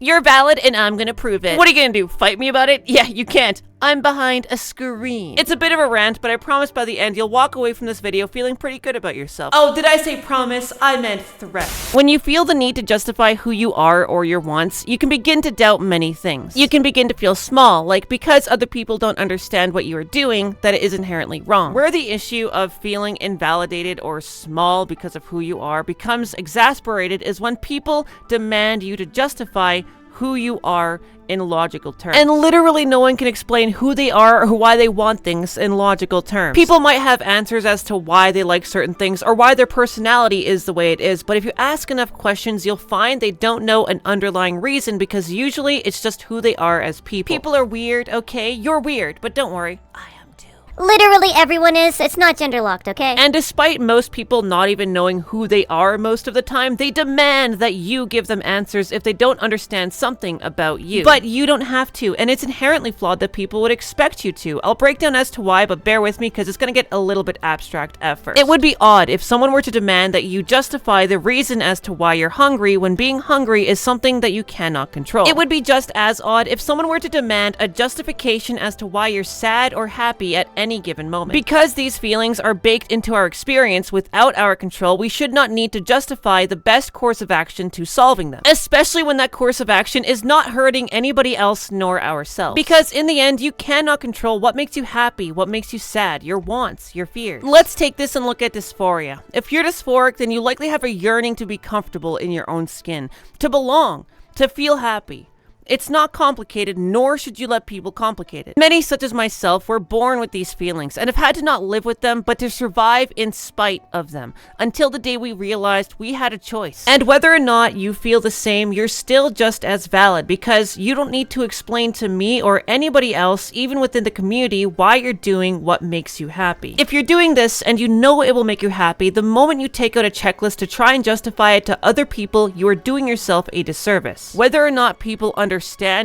You're valid and I'm gonna prove it. What are you gonna do, fight me about it? Yeah, you can't. I'm behind a screen. It's a bit of a rant, but I promise by the end you'll walk away from this video feeling pretty good about yourself. Oh, did I say promise? I meant threat. When you feel the need to justify who you are or your wants, you can begin to doubt many things. You can begin to feel small, like because other people don't understand what you are doing, that it is inherently wrong. Where the issue of feeling invalidated or small because of who you are becomes exasperated is when people demand you to justify who you are in logical terms. And literally no one can explain who they are or why they want things in logical terms. People might have answers as to why they like certain things or why their personality is the way it is, but if you ask enough questions, you'll find they don't know an underlying reason because usually it's just who they are as people. People are weird, okay? You're weird, but don't worry, I am too. Literally everyone is. It's not gender locked, okay? And despite most people not even knowing who they are most of the time, they demand that you give them answers if they don't understand something about you. But you don't have to, and it's inherently flawed that people would expect you to. I'll break down as to why, but bear with me because it's gonna get a little bit abstract at first. It would be odd if someone were to demand that you justify the reason as to why you're hungry when being hungry is something that you cannot control. It would be just as odd if someone were to demand a justification as to why you're sad or happy at any given moment. Because these feelings are baked into our experience without our control, we should not need to justify the best course of action to solving them, especially when that course of action is not hurting anybody else nor ourselves. Because in the end, you cannot control what makes you happy, what makes you sad, your wants, your fears. Let's take this and look at dysphoria. If you're dysphoric, then you likely have a yearning to be comfortable in your own skin, to belong, to feel happy. It's not complicated, nor should you let people complicate it. Many, such as myself, were born with these feelings and have had to not live with them, but to survive in spite of them, until the day we realized we had a choice. And whether or not you feel the same, you're still just as valid, because you don't need to explain to me or anybody else, even within the community, why you're doing what makes you happy. If you're doing this and you know it will make you happy, the moment you take out a checklist to try and justify it to other people, you are doing yourself a disservice. Whether or not people understand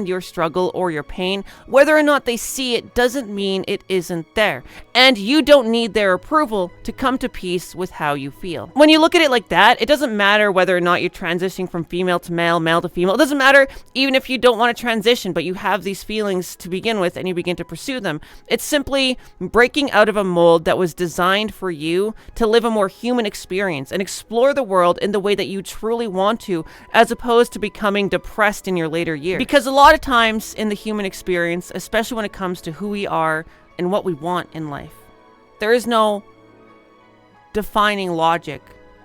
your struggle or your pain, whether or not they see it doesn't mean it isn't there. And you don't need their approval to come to peace with how you feel. When you look at it like that, it doesn't matter whether or not you're transitioning from female to male, male to female. It doesn't matter even if you don't want to transition, but you have these feelings to begin with and you begin to pursue them. It's simply breaking out of a mold that was designed for you to live a more human experience and explore the world in the way that you truly want to, as opposed to becoming depressed in your later years. Because a lot of times in the human experience, especially when it comes to who we are and what we want in life, there is no defining logic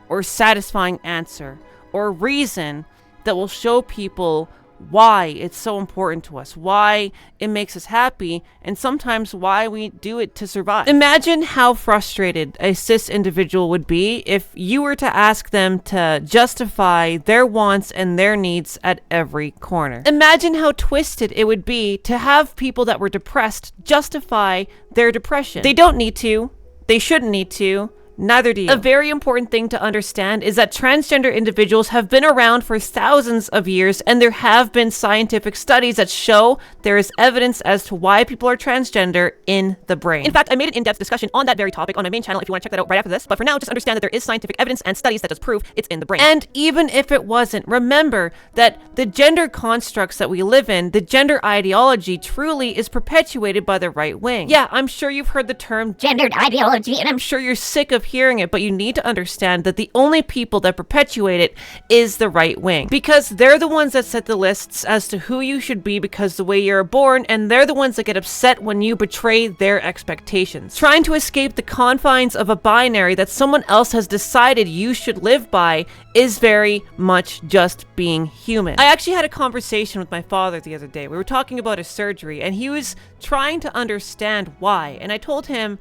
or satisfying answer or reason that will show people why it's so important to us, why it makes us happy, and sometimes why we do it to survive. Imagine how frustrated a cis individual would be if you were to ask them to justify their wants and their needs at every corner. Imagine how twisted it would be to have people that were depressed justify their depression. They don't need to, they shouldn't need to, neither do you. A very important thing to understand is that transgender individuals have been around for thousands of years, and there have been scientific studies that show there is evidence as to why people are transgender in the brain. In fact, I made an in-depth discussion on that very topic on my main channel if you want to check that out right after this, but for now, just understand that there is scientific evidence and studies that does prove it's in the brain. And even if it wasn't, remember that the gender constructs that we live in, the gender ideology truly is perpetuated by the right wing. Yeah, I'm sure you've heard the term Gendered ideology, and I'm sure you're sick of hearing it, but you need to understand that the only people that perpetuate it is the right wing, because they're the ones that set the lists as to who you should be because the way you're born, and they're the ones that get upset when you betray their expectations. Trying to escape the confines of a binary that someone else has decided you should live by is very much just being human. I actually had a conversation with my father the other day. We were talking about his surgery, and he was trying to understand why, and I told him,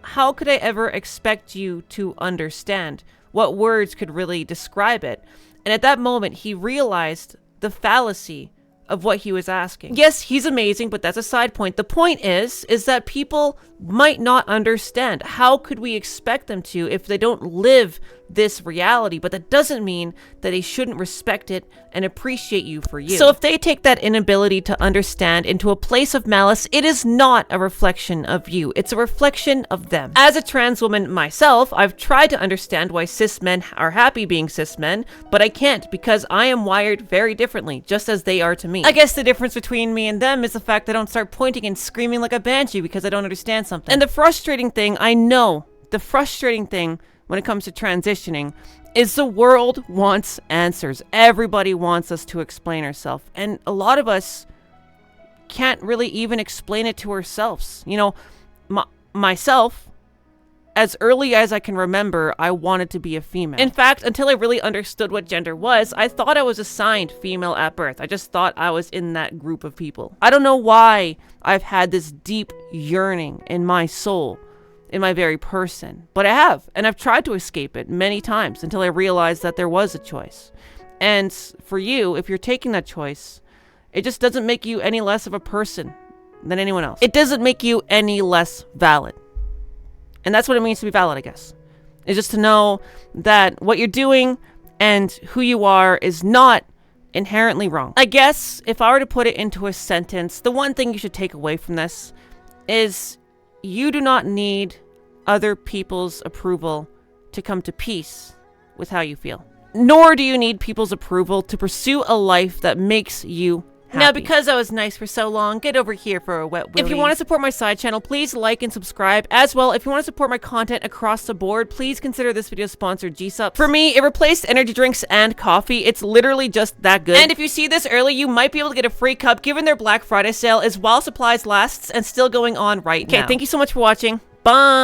how could I ever expect you to understand? What words could really describe it? And at that moment, he realized the fallacy of what he was asking. Yes, he's amazing, but that's a side point. The point is that people might not understand. How could we expect them to if they don't live this reality, but that doesn't mean that they shouldn't respect it and appreciate you for you. So if they take that inability to understand into a place of malice, it is not a reflection of you. It's a reflection of them. As a trans woman myself, I've tried to understand why cis men are happy being cis men, but I can't because I am wired very differently, just as they are to me. I guess the difference between me and them is the fact that I don't start pointing and screaming like a banshee because I don't understand something. And the frustrating thing, I know, the frustrating thing when it comes to transitioning is the world wants answers. Everybody wants us to explain ourselves. And a lot of us can't really even explain it to ourselves. You know, myself, as early as I can remember, I wanted to be a female. In fact, until I really understood what gender was, I thought I was assigned female at birth. I just thought I was in that group of people. I don't know why I've had this deep yearning in my soul, in my very person, but I have, and I've tried to escape it many times until I realized that there was a choice. And for you, if you're taking that choice, it just doesn't make you any less of a person than anyone else. It doesn't make you any less valid. And that's what it means to be valid, I guess. It's just to know that what you're doing and who you are is not inherently wrong. I guess if I were to put it into a sentence, the one thing you should take away from this is you do not need other people's approval to come to peace with how you feel. Nor do you need people's approval to pursue a life that makes you happy. Now, because I was nice for so long, get over here for a wet willy. If you want to support my side channel, please like and subscribe. As well, if you want to support my content across the board, please consider this video sponsored G-Sup. For me, it replaced energy drinks and coffee. It's literally just that good. And if you see this early, you might be able to get a free cup given their Black Friday sale is while supplies lasts and still going on right now. Okay, thank you so much for watching. Bye.